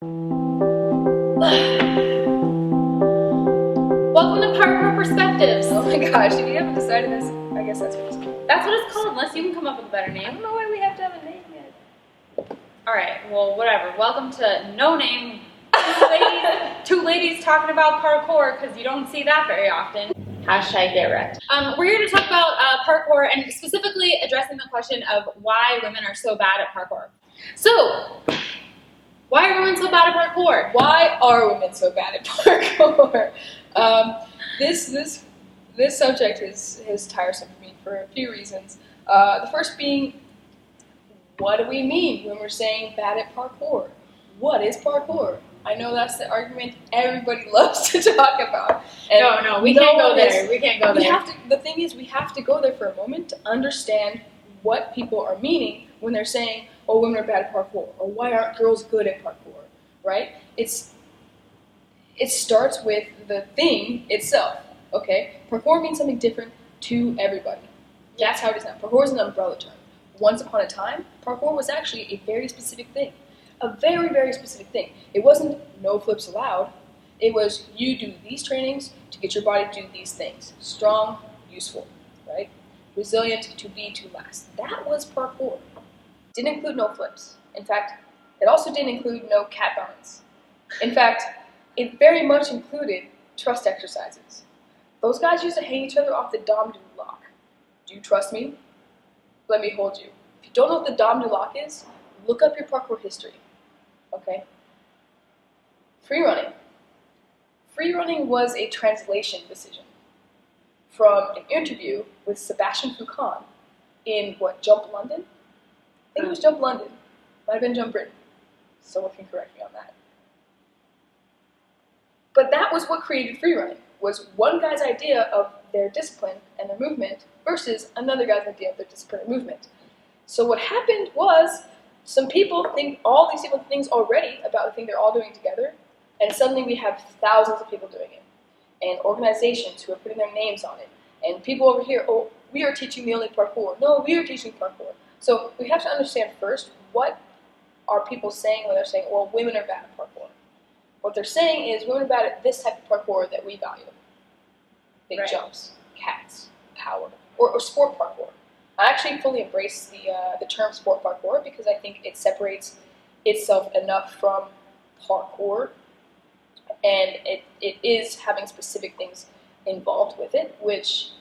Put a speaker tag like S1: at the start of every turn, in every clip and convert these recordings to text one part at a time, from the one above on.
S1: Welcome to Parkour Perspectives.
S2: Oh my gosh, if you haven't decided this, I guess that's what it's called.
S1: That's what it's called, unless you can come up with a better
S2: I
S1: name.
S2: don't know why we have to have a name yet.
S1: Alright, well, whatever. Welcome to No Name. Two ladies talking about parkour, because you don't see that very often. Hashtag getwrecked. We're here to talk about parkour, and specifically addressing the question of why women are so bad at parkour. So, why are women so bad at parkour?
S2: Why are women so bad at parkour? This subject is tiresome for me for a few reasons. The first being, what do we mean when we're saying bad at parkour? What is parkour? I know that's the argument everybody loves to talk about. And
S1: No, we can't go there. We can't go there.
S2: The thing is, we have to go there for a moment to understand what people are meaning when they're saying, oh, women are bad at parkour, or why aren't girls good at parkour, right? It starts with the thing itself, okay? Parkour means something different to everybody. That's how it is now. Parkour is an umbrella term. Once upon a time, parkour was actually a very specific thing. A very, very specific thing. It wasn't no flips allowed. It was you do these trainings to get your body to do these things. Strong, useful, right? Resilient, to be, to last. That was parkour. Didn't include no flips. In fact, it also didn't include no cat balance. In fact, it very much included trust exercises. Those guys used to hang each other off the dom du lock. Do you trust me? Let me hold you. If you don't know what the dom du lock is, look up your parkour history. Okay? Freerunning. Freerunning was a translation decision from an interview with Sebastian Foucan in, Jump London? I think it was Jump London. Might have been Jump Britain. Someone can correct me on that. But that was what created freerunning, was one guy's idea of their discipline and their movement versus another guy's idea of their discipline and movement. So what happened was, some people think all these different things already about the thing they're all doing together, and suddenly we have thousands of people doing it, and organizations who are putting their names on it, and people over here, oh, we are teaching the only parkour. No, we are teaching parkour. So we have to understand first, what are people saying when they're saying, well, women are bad at parkour? What they're saying is, women are bad at this type of parkour that we value. Big jumps, cats, power, or sport parkour. I actually fully embrace the term sport parkour because I think it separates itself enough from parkour, and it is having specific things involved with it, which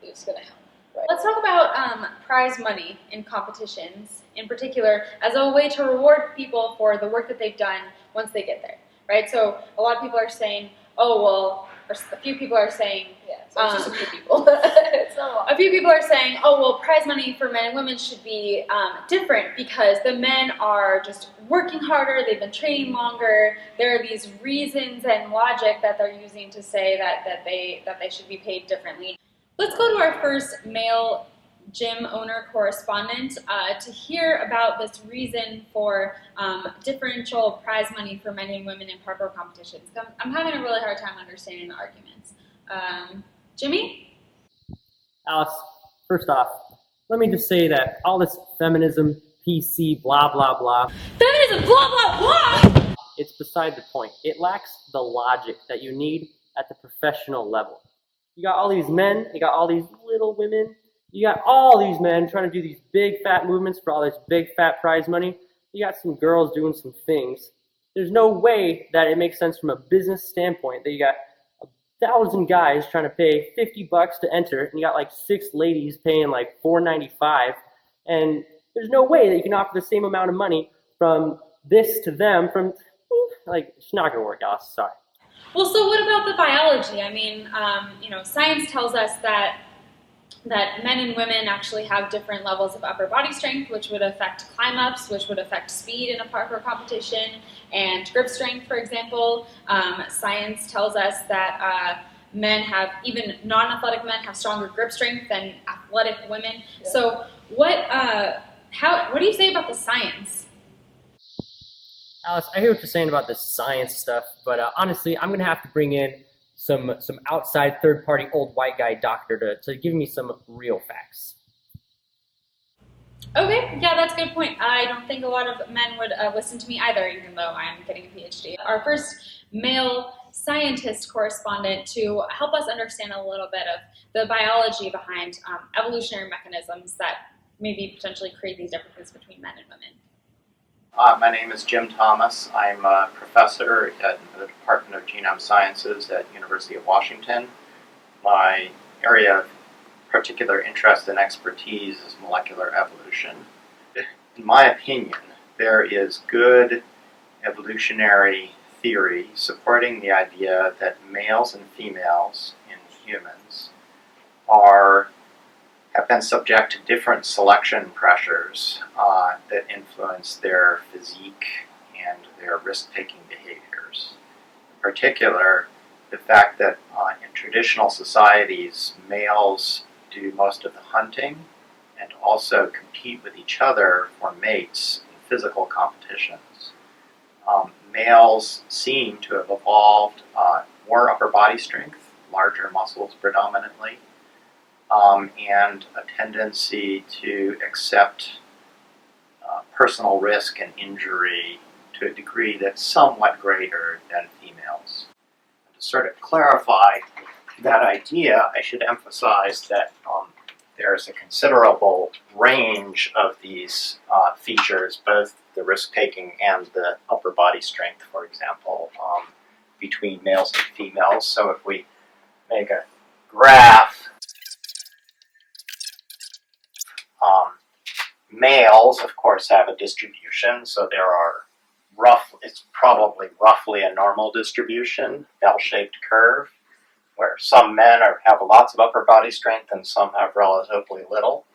S2: is going to help. Right?
S1: Let's talk about prize money in competitions, in particular, as a way to reward people for the work that they've done once they get there, right? So a lot of people are saying, oh, well, or a few people are saying,
S2: so it's just a few people. It's not a lot.
S1: A few people are saying, oh, well, prize money for men and women should be different because the men are just working harder, they've been training longer. There are these reasons and logic that they're using to say that they should be paid differently. Let's go to our first male gym owner correspondent to hear about this reason for differential prize money for men and women in parkour competitions. I'm having a really hard time understanding the arguments. Jimmy?
S3: Alice, first off, let me just say that all this feminism, PC, blah, blah, blah.
S1: Feminism, blah, blah, blah!
S3: It's beside the point. It lacks the logic that you need at the professional level. You got all these men, you got all these little women, you got all these men trying to do these big fat movements for all this big fat prize money. You got some girls doing some things. There's no way that it makes sense from a business standpoint that you got 1,000 guys trying to pay $50 to enter, and you got like 6 ladies paying like $4.95, and there's no way that you can offer the same amount of money from this to them. It's not gonna work, Alice. Sorry.
S1: Well, so what about the biology? I mean, science tells us that men and women actually have different levels of upper body strength, which would affect climb-ups, which would affect speed in a parkour competition, and grip strength, for example. Science tells us that even non-athletic men have stronger grip strength than athletic women. Yeah. So what do you say about the science?
S3: Alice, I hear what you're saying about the science stuff, but honestly, I'm going to have to bring in some outside third-party old white guy doctor to give me some real facts.
S1: Okay, yeah, that's a good point. I don't think a lot of men would listen to me either, even though I'm getting a PhD. Our first male scientist correspondent to help us understand a little bit of the biology behind evolutionary mechanisms that maybe potentially create these differences between men and women.
S4: My name is Jim Thomas. I'm a professor at the Department of Genome Sciences at University of Washington. My area of particular interest and expertise is molecular evolution. In my opinion, there is good evolutionary theory supporting the idea that males and females in humans have been subject to different selection pressures that influence their physique and their risk-taking behaviors. In particular, the fact that in traditional societies, males do most of the hunting and also compete with each other for mates in physical competitions. Males seem to have evolved more upper body strength, larger muscles predominantly, and a tendency to accept personal risk and injury to a degree that's somewhat greater than females. To sort of clarify that idea, I should emphasize that there's a considerable range of these features, both the risk-taking and the upper body strength, for example, between males and females. So if we make a graph, males, of course, have a distribution, so it's probably roughly a normal distribution, bell-shaped curve, where some men have lots of upper body strength and some have relatively little.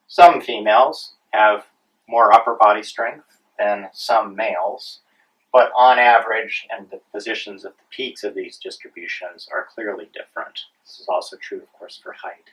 S4: Some females have more upper body strength than some males, but on average, and the positions at the peaks of these distributions are clearly different. This is also true, of course, for height.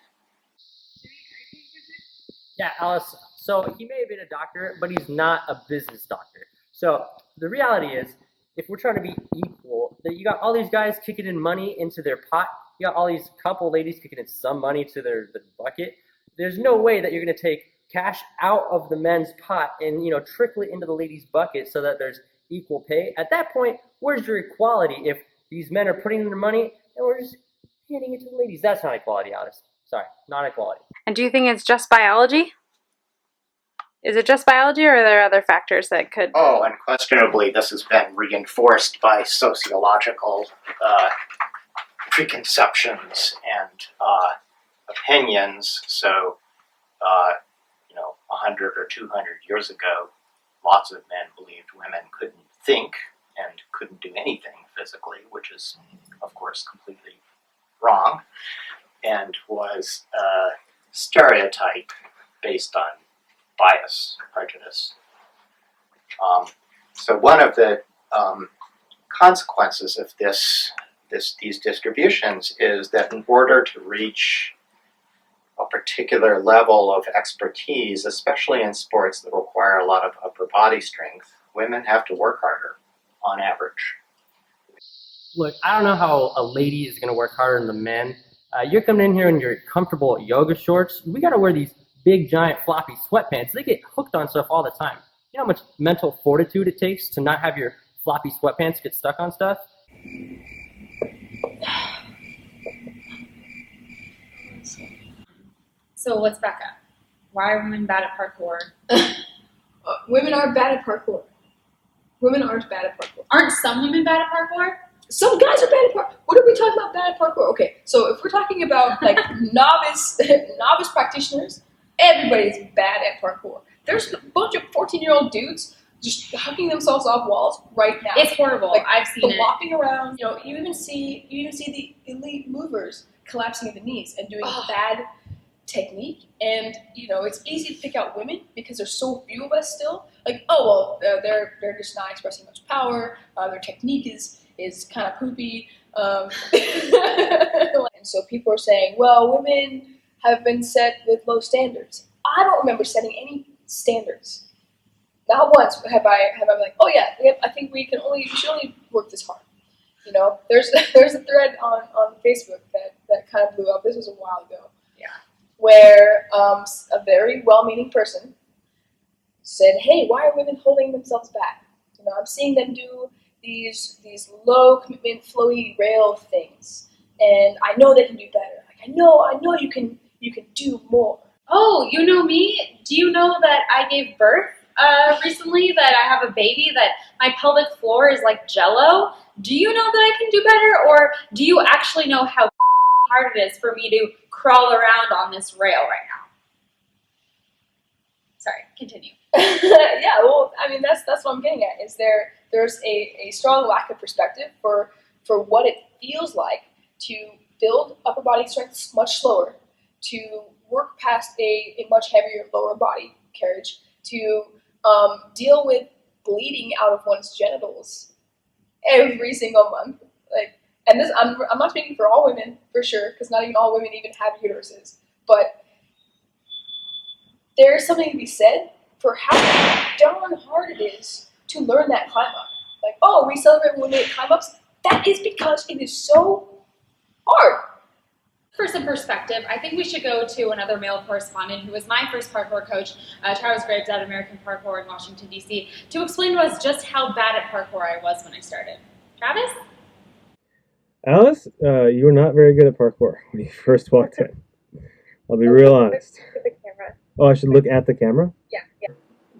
S3: Yeah, Alice, so he may have been a doctor, but he's not a business doctor. So the reality is, if we're trying to be equal, that you got all these guys kicking in money into their pot, you got all these couple ladies kicking in some money to their bucket. There's no way that you're going to take cash out of the men's pot and trickle it into the ladies' bucket so that there's equal pay. At that point, where's your equality if these men are putting in their money and we're just handing it to the ladies? That's not equality, Alice. Sorry, not equality.
S5: And do you think it's just biology? Is it just biology, or are there other factors that could...
S4: Oh, unquestionably, this has been reinforced by sociological preconceptions and opinions. So, 100 or 200 years ago, lots of men believed women couldn't think and couldn't do anything physically, which is, of course, completely wrong, and was a stereotype based on bias, prejudice. So one of the consequences of these distributions is that in order to reach a particular level of expertise, especially in sports that require a lot of upper body strength, women have to work harder on average.
S3: Look, I don't know how a lady is going to work harder than the men. You're coming in here in your comfortable yoga shorts. We got to wear these big, giant, floppy sweatpants. They get hooked on stuff all the time. You know how much mental fortitude it takes to not have your floppy sweatpants get stuck on stuff?
S1: So let's back up. Why are women bad at parkour?
S2: Women are bad at parkour. Women aren't bad at parkour.
S1: Aren't some women bad at parkour?
S2: Some guys are bad at parkour. What are we talking about bad at parkour? Okay, so if we're talking about like novice practitioners, everybody's bad at parkour. There's a bunch of 14-year-old dudes just hugging themselves off walls right now.
S1: It's horrible.
S2: Like,
S1: I've seen it.
S2: Flopping around. You even see the elite movers collapsing at the knees and doing bad technique. And it's easy to pick out women because there's so few of us still. Like, they're just not expressing much power. Their technique is kind of poopy. And so people are saying, well, women have been set with low standards. I don't remember setting any standards. Not once have I been like, oh yeah, I think we should only work this hard. There's a thread on Facebook that kind of blew up. This was a while ago.
S1: Yeah.
S2: where a very well-meaning person said, "Hey, why are women holding themselves back? You know, I'm seeing them do these low commitment, flowy rail things, and I know they can do better. Like, I know you can do more."
S1: Oh, you know me? Do you know that I gave birth recently, that I have a baby, that my pelvic floor is like jello? Do you know that I can do better, or do you actually know how hard it is for me to crawl around on this rail right now? Sorry, continue.
S2: Yeah, well, I mean, that's what I'm getting at. Is there's a strong lack of perspective for what it feels like to build upper body strength much slower, to work past a much heavier lower body carriage, to deal with bleeding out of one's genitals every single month. Like, and this, I'm not speaking for all women, for sure, because not even all women even have uteruses, but there is something to be said for how darn hard it is to learn that climb up. Like, oh, we celebrate when we make climb ups. That is because it is so hard.
S1: For some perspective, I think we should go to another male correspondent who was my first parkour coach, Travis Graves at American Parkour in Washington, D.C., to explain to us just how bad at parkour I was when I started. Travis?
S6: Alice, you were not very good at parkour when you first walked in. I'll be real honest.
S5: Look at the camera.
S6: Oh, I should look at the camera?
S5: Yeah.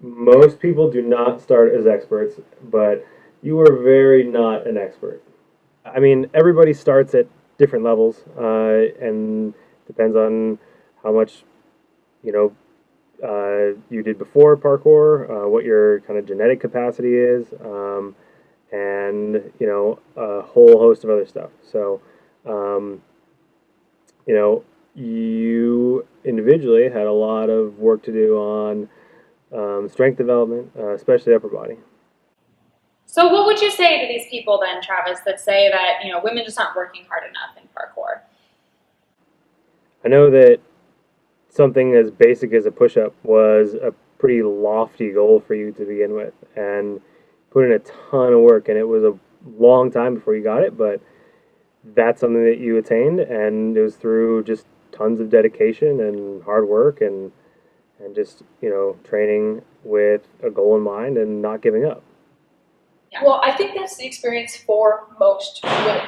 S6: Most people do not start as experts, but you were very not an expert. I mean, everybody starts at different levels, and depends on how much, you did before parkour, what your kind of genetic capacity is, and, a whole host of other stuff. So, you individually had a lot of work to do on strength development, especially upper body.
S1: So what would you say to these people then, Travis, that say that, women just aren't working hard enough in parkour?
S6: I know that something as basic as a push-up was a pretty lofty goal for you to begin with, and put in a ton of work, and it was a long time before you got it, but that's something that you attained, and it was through just tons of dedication and hard work and just, training with a goal in mind and not giving up.
S2: Yeah. Well, I think that's the experience for most women.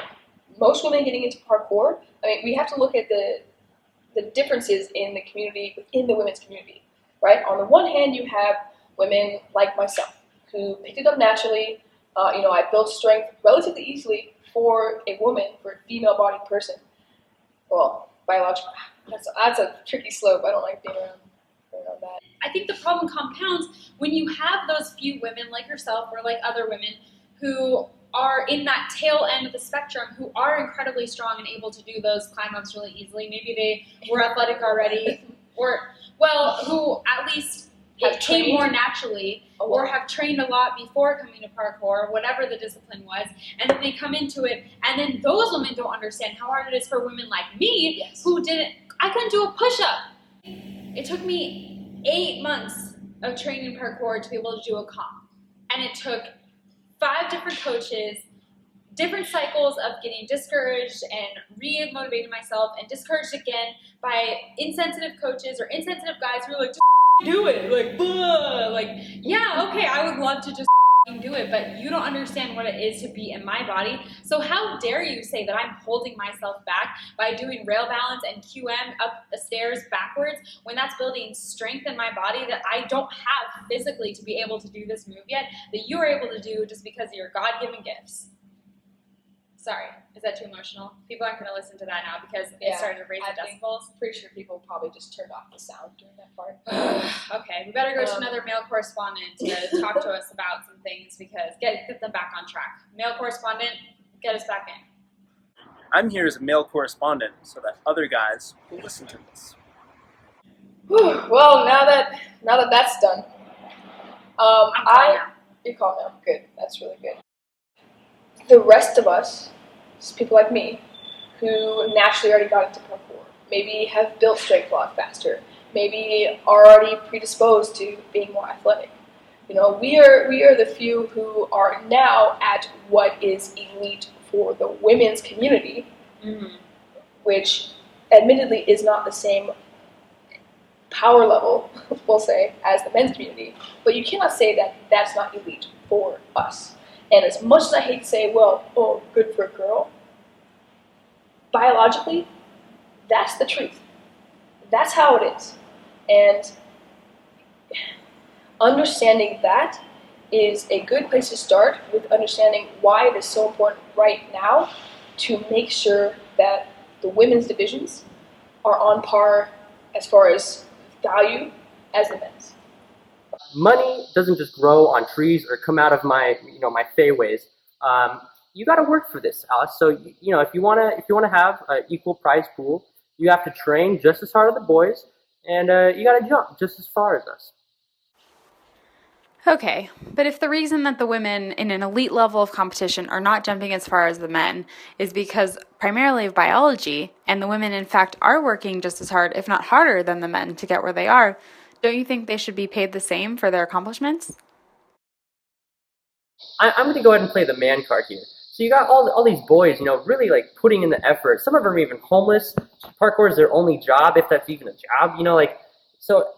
S2: Most women getting into parkour, I mean, we have to look at the differences in the community, within the women's community, right? On the one hand, you have women like myself who picked it up naturally. I built strength relatively easily for a woman, for a female-bodied person. Well, biological. That's a tricky slope. I don't like being around that.
S1: I think the problem compounds when you have those few women like yourself or like other women who are in that tail end of the spectrum, who are incredibly strong and able to do those climb-ups really easily. Maybe they were athletic already, or, well, who at least it came more naturally, or have trained a lot before coming to parkour, whatever the discipline was, and then they come into it, and then those women don't understand how hard it is for women like me,
S2: yes,
S1: who I couldn't do a push-up. It took me 8 months of training parkour to be able to do a comp, and it took 5 different coaches, different cycles of getting discouraged and re-motivating myself, and discouraged again by insensitive coaches or insensitive guys who are like, just do it, like, blah. Like, yeah, okay, I would love to just do it, but you don't understand what it is to be in my body. So how dare you say that I'm holding myself back by doing rail balance and QM up the stairs backwards, when that's building strength in my body that I don't have physically to be able to do this move yet, that you are able to do just because of your God-given gifts. Sorry, is that too emotional? People aren't going to listen to that now because it started to raise the decibels.
S2: Pretty sure people probably just turned off the sound during that part.
S1: Okay, we better go to another male correspondent to talk to us about some things, because get them back on track. Male correspondent, get us back in.
S7: I'm here as a male correspondent so that other guys will listen to this.
S2: Well, now that that's done, you're calm now. Good, that's really good. The rest of us, people like me, who naturally already got into parkour, maybe have built strength a lot faster, maybe are already predisposed to being more athletic. We are the few who are now at what is elite for the women's community, which admittedly is not the same power level, we'll say, as the men's community, but you cannot say that that's not elite for us. And as much as I hate to say, well, oh, good for a girl, biologically, that's the truth. That's how it is. And understanding that is a good place to start, with understanding why it is so important right now to make sure that the women's divisions are on par as far as value as the men's.
S3: Money doesn't just grow on trees or come out of my fairways. You got to work for this, Alice. So if you wanna have an equal prize pool, you have to train just as hard as the boys, and you got to jump just as far as us.
S5: Okay, but if the reason that the women in an elite level of competition are not jumping as far as the men is because primarily of biology, and the women in fact are working just as hard, if not harder than the men to get where they are, don't you think they should be paid the same for their accomplishments?
S3: I'm going to go ahead and play the man card here. So you got all these boys, really like putting in the effort. Some of them are even homeless. Parkour is their only job, if that's even a job. So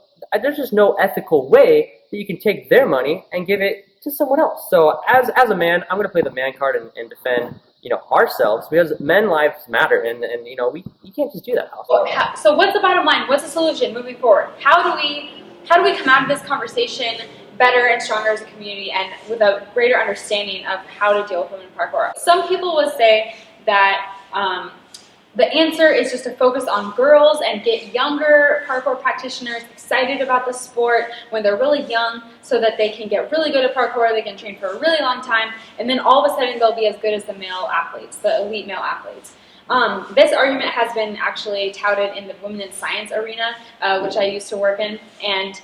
S3: there's just no ethical way that you can take their money and give it to someone else. So as a man, I'm going to play the man card and defend ourselves, because men lives matter, and you can't just do that.
S1: So what's the bottom line? What's the solution moving forward? How do we come out of this conversation better and stronger as a community, and with a greater understanding of how to deal with women in parkour? Some people would say that the answer is just to focus on girls and get younger parkour practitioners excited about the sport when they're really young, so that they can get really good at parkour, they can train for a really long time, and then all of a sudden they'll be as good as the male athletes, the elite male athletes. This argument has been actually touted in the women in science arena, which I used to work in, and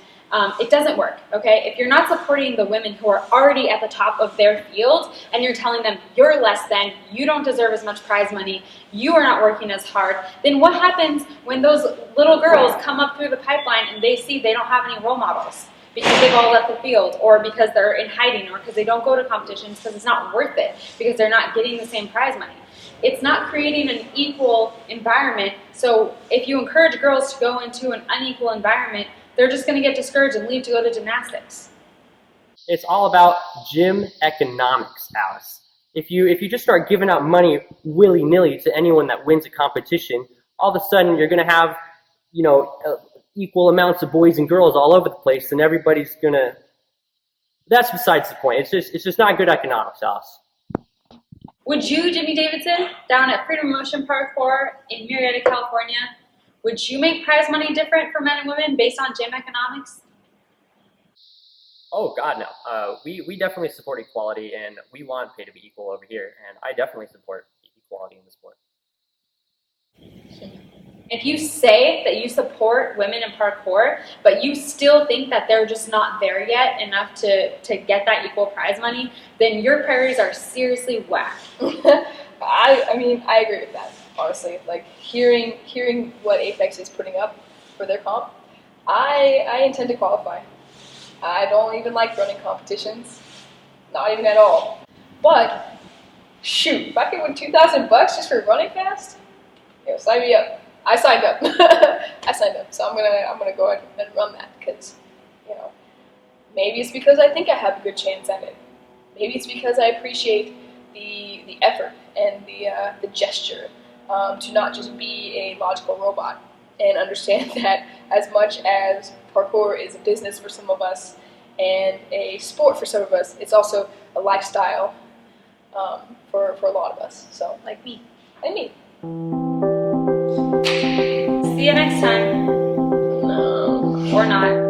S1: it doesn't work, okay? If you're not supporting the women who are already at the top of their field, and you're telling them you're less than, you don't deserve as much prize money, you are not working as hard, then what happens when those little girls come up through the pipeline and they see they don't have any role models because they've all left the field, or because they're in hiding, or because they don't go to competitions because it's not worth it, because they're not getting the same prize money? It's not creating an equal environment. So if you encourage girls to go into an unequal environment, they're just going to get discouraged and leave to go to gymnastics.
S3: It's all about gym economics, Alice. If you just start giving out money willy-nilly to anyone that wins a competition, all of a sudden you're going to have, equal amounts of boys and girls all over the place, and everybody's going to... That's besides the point. It's just not good economics, Alice.
S1: Would you, Jimmy Davidson, down at Freedominmotion Parkour in Murrieta, California, would you make prize money different for men and women based on gym economics?
S3: Oh, God, no. We definitely support equality, and we want pay to be equal over here, and I definitely support equality in the sport.
S1: If you say that you support women in parkour, but you still think that they're just not there yet enough to get that equal prize money, then your priorities are seriously whack.
S2: I agree with that, honestly. Like, hearing what Apex is putting up for their comp, I intend to qualify. I don't even like running competitions, not even at all. But shoot, if I could win $2,000 just for running fast, sign me up. I signed up. So I'm gonna go ahead and run that, because maybe it's because I think I have a good chance at it. Maybe it's because I appreciate the effort and the gesture to not just be a logical robot, and understand that as much as parkour is a business for some of us and a sport for some of us, it's also a lifestyle for a lot of us. So,
S1: Like me.
S2: And me.
S1: See you next time.
S2: No.
S1: Or not.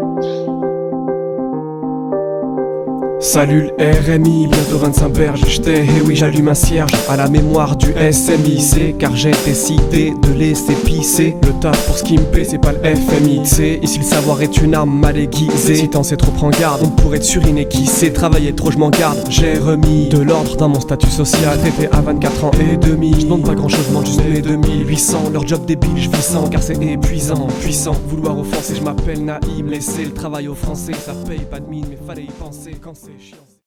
S8: Salut le RMI, bientôt 25 berges, j'étais, et oui j'allume un cierge à la mémoire du SMIC, car j'ai décidé de laisser pisser le taf pour ce qui me plaît, c'est pas le FMI, c'est ici le savoir est une arme mal aiguisée, si t'en sais trop prends garde, on pourrait te suriner qui sait travailler trop je m'en garde, j'ai remis de l'ordre dans mon statut social, TT à 24 ans et demi, je demande pas grand chose, je demande juste mes 2800, leur job débile je vis sans, car c'est épuisant, puissant, vouloir offenser, je m'appelle Naïm, laisser le travail aux Français, ça paye pas de mine mais fallait y penser quand c'est chiant.